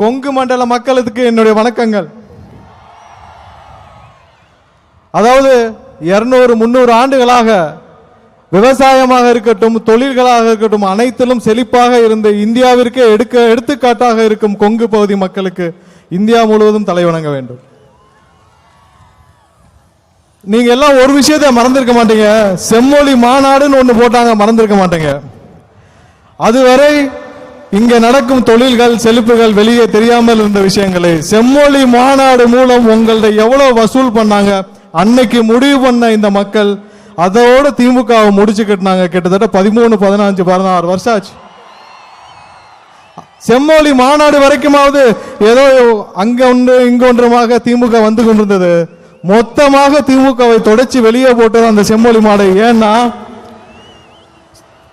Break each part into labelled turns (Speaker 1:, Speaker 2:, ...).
Speaker 1: கொங்கு மண்டல மக்களுக்கு என்னுடைய வணக்கங்கள். அதாவது 200-300 ஆண்டுகளாக விவசாயமாக இருக்கட்டும், தொழில்களாக இருக்கட்டும், அனைத்திலும் செழிப்பாக இருந்து இந்தியாவிற்கு எடுத்துக்காட்டாக இருக்கும் கொங்கு பகுதி மக்களுக்கு இந்தியா முழுவதும் தலை வணங்க வேண்டும். நீங்க எல்லாம் ஒரு விஷயத்தை மறந்திருக்க மாட்டீங்க. செம்மொழி மாநாடுன்னு ஒண்ணு போட்டாங்க, மறந்திருக்க மாட்டீங்க. அதுவரை இங்க நடக்கும் தொழில்கள் செழிப்புகள் வெளியே தெரியாமல் இருந்த விஷயங்களை செம்மொழி மாநாடு மூலம் உங்கள்ட்ட எவ்வளவு வசூல் பண்ணாங்க. அன்னைக்கு முடிவு பண்ண இந்த மக்கள் அதோட திமுகவை முடிச்சு கட்டினாங்க. கிட்டத்தட்ட 13, 15, 16 வருஷம் ஆச்சு. செம்மொழி மாநாடு வரைக்குமாவது ஏதோ அங்க ஒன்று இங்க ஒன்றுமாக திமுக வந்து கொண்டிருந்தது. மொத்தமாக திமுகவை தொடச்சி வெளியே போட்டது அந்த செம்மொழி மாநாடு. ஏன்னா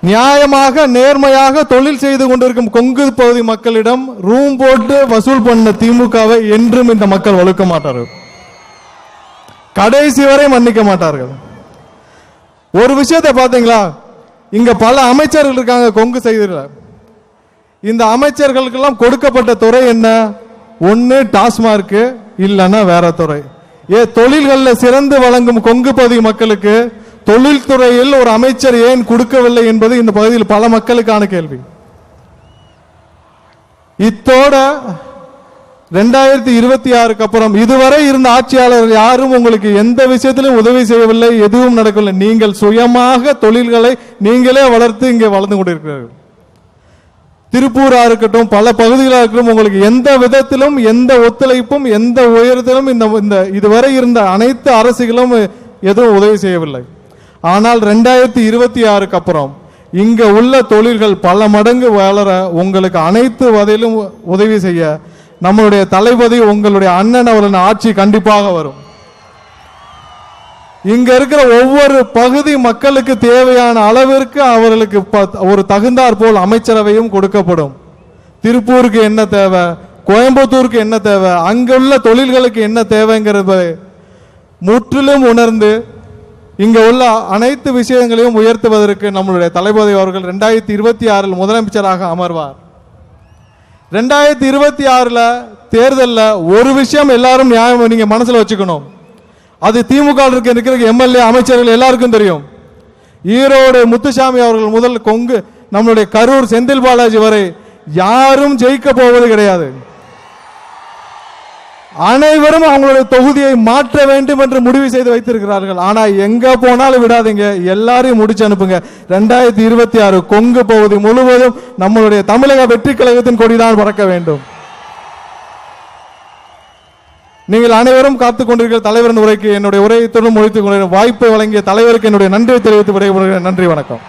Speaker 1: நியாயமாக நேர்மையாக தொழில் செய்து கொண்டிருக்கும் கொங்கு பகுதி மக்களிடம் ரூம் போட்டு வசூல் பண்ண திமுகவை என்றும் இந்த மக்கள் வலுக்க மாட்டார்கள், கடைசி வரை மன்னிக்க மாட்டார்கள். ஒரு விஷயத்தை பாத்தீங்களா, இங்க பல அமைச்சர்கள் இருக்காங்க கொங்கு செய்தில. இந்த அமைச்சர்களுக்கெல்லாம் கொடுக்கப்பட்ட துறை என்ன? ஒன்னு டாஸ்மார்க், இல்லைன்னா வேற துறை. தொழில்களில் சிறந்து வழங்கும் கொங்கு பகுதி மக்களுக்கு தொழில்துறையில் ஒரு அமைச்சர் ஏன் கொடுக்கவில்லை என்பது இந்த பகுதியில் பல மக்களுக்கான கேள்வி. இத்தோட 2026 அப்புறம் இதுவரை இருந்த ஆட்சியாளர்கள் யாரும் உங்களுக்கு எந்த விஷயத்திலும் உதவி செய்யவில்லை, எதுவும் நடக்கவில்லை. நீங்கள் சுயமாக தொழில்களை நீங்களே வளர்த்து இங்கே வளர்ந்து கொண்டிருக்கிறார்கள். திருப்பூரா இருக்கட்டும், பல பகுதிகளாக இருக்கட்டும், உங்களுக்கு எந்த விதத்திலும் எந்த ஒத்துழைப்பும் எந்த உயரத்திலும் இந்த இதுவரை இருந்த அனைத்து அரசுகளும் எதுவும் உதவி செய்யவில்லை. ஆனால் 2026 அப்புறம் இங்க உள்ள தொழில்கள் பல மடங்கு வளர உங்களுக்கு அனைத்து வகையிலும் உதவி செய்ய நம்மளுடைய தளபதி உங்களுடைய அண்ணன் அவரின் ஆட்சி கண்டிப்பாக வரும். இங்க இருக்கிற ஒவ்வொரு பகுதி மக்களுக்கு தேவையான அளவிற்கு அவர்களுக்கு ஒரு தகுந்தாற் போல் அமைச்சரவையும் கொடுக்கப்படும். திருப்பூருக்கு என்ன தேவை, கோயம்புத்தூருக்கு என்ன தேவை, அங்குள்ள தொழில்களுக்கு என்ன தேவைங்கிறத முற்றிலும் உணர்ந்து இங்க உள்ள அனைத்து விஷயங்களையும் உயர்த்துவதற்கு நம்மளுடைய தளபதி அவர்கள் 2026 முதலமைச்சராக அமர்வார். 2026 தேர்தலில் ஒரு விஷயம் எல்லாரும் நியாயம் நீங்க மனசுல வச்சுக்கணும். அது திமுக இருக்கிற எம்எல்ஏ அமைச்சர்கள் எல்லாருக்கும் தெரியும். ஈரோடு முத்துசாமி அவர்கள் முதல் கொங்கு நம்மளுடைய கரூர் செந்தில் பாலாஜி வரை யாரும் ஜெயிக்க போவது கிடையாது. அனைவரும் அவங்களுடைய தொகுதியை மாற்ற வேண்டும் என்று முடிவு செய்து வைத்திருக்கிறார்கள். ஆனா எங்க போனாலும் விடாதீங்க, எல்லாரையும் முடிச்சு அனுப்புங்க. 2026 கொங்கு பகுதி முழுவதும் நம்மளுடைய தமிழக வெற்றி கழகத்தின் கொடிதான் பறக்க வேண்டும். நீங்கள் அனைவரும் காத்துக் கொண்டிருக்கிற தலைவரின் உரைக்கு என்னுடைய உரையை தொடர்ந்து முடித்துக் கொள்கிறேன். வாய்ப்பை வழங்கிய தலைவருக்கு என்னுடைய நன்றியை தெரிவித்து விடைபெறுகிறேன். நன்றி, வணக்கம்.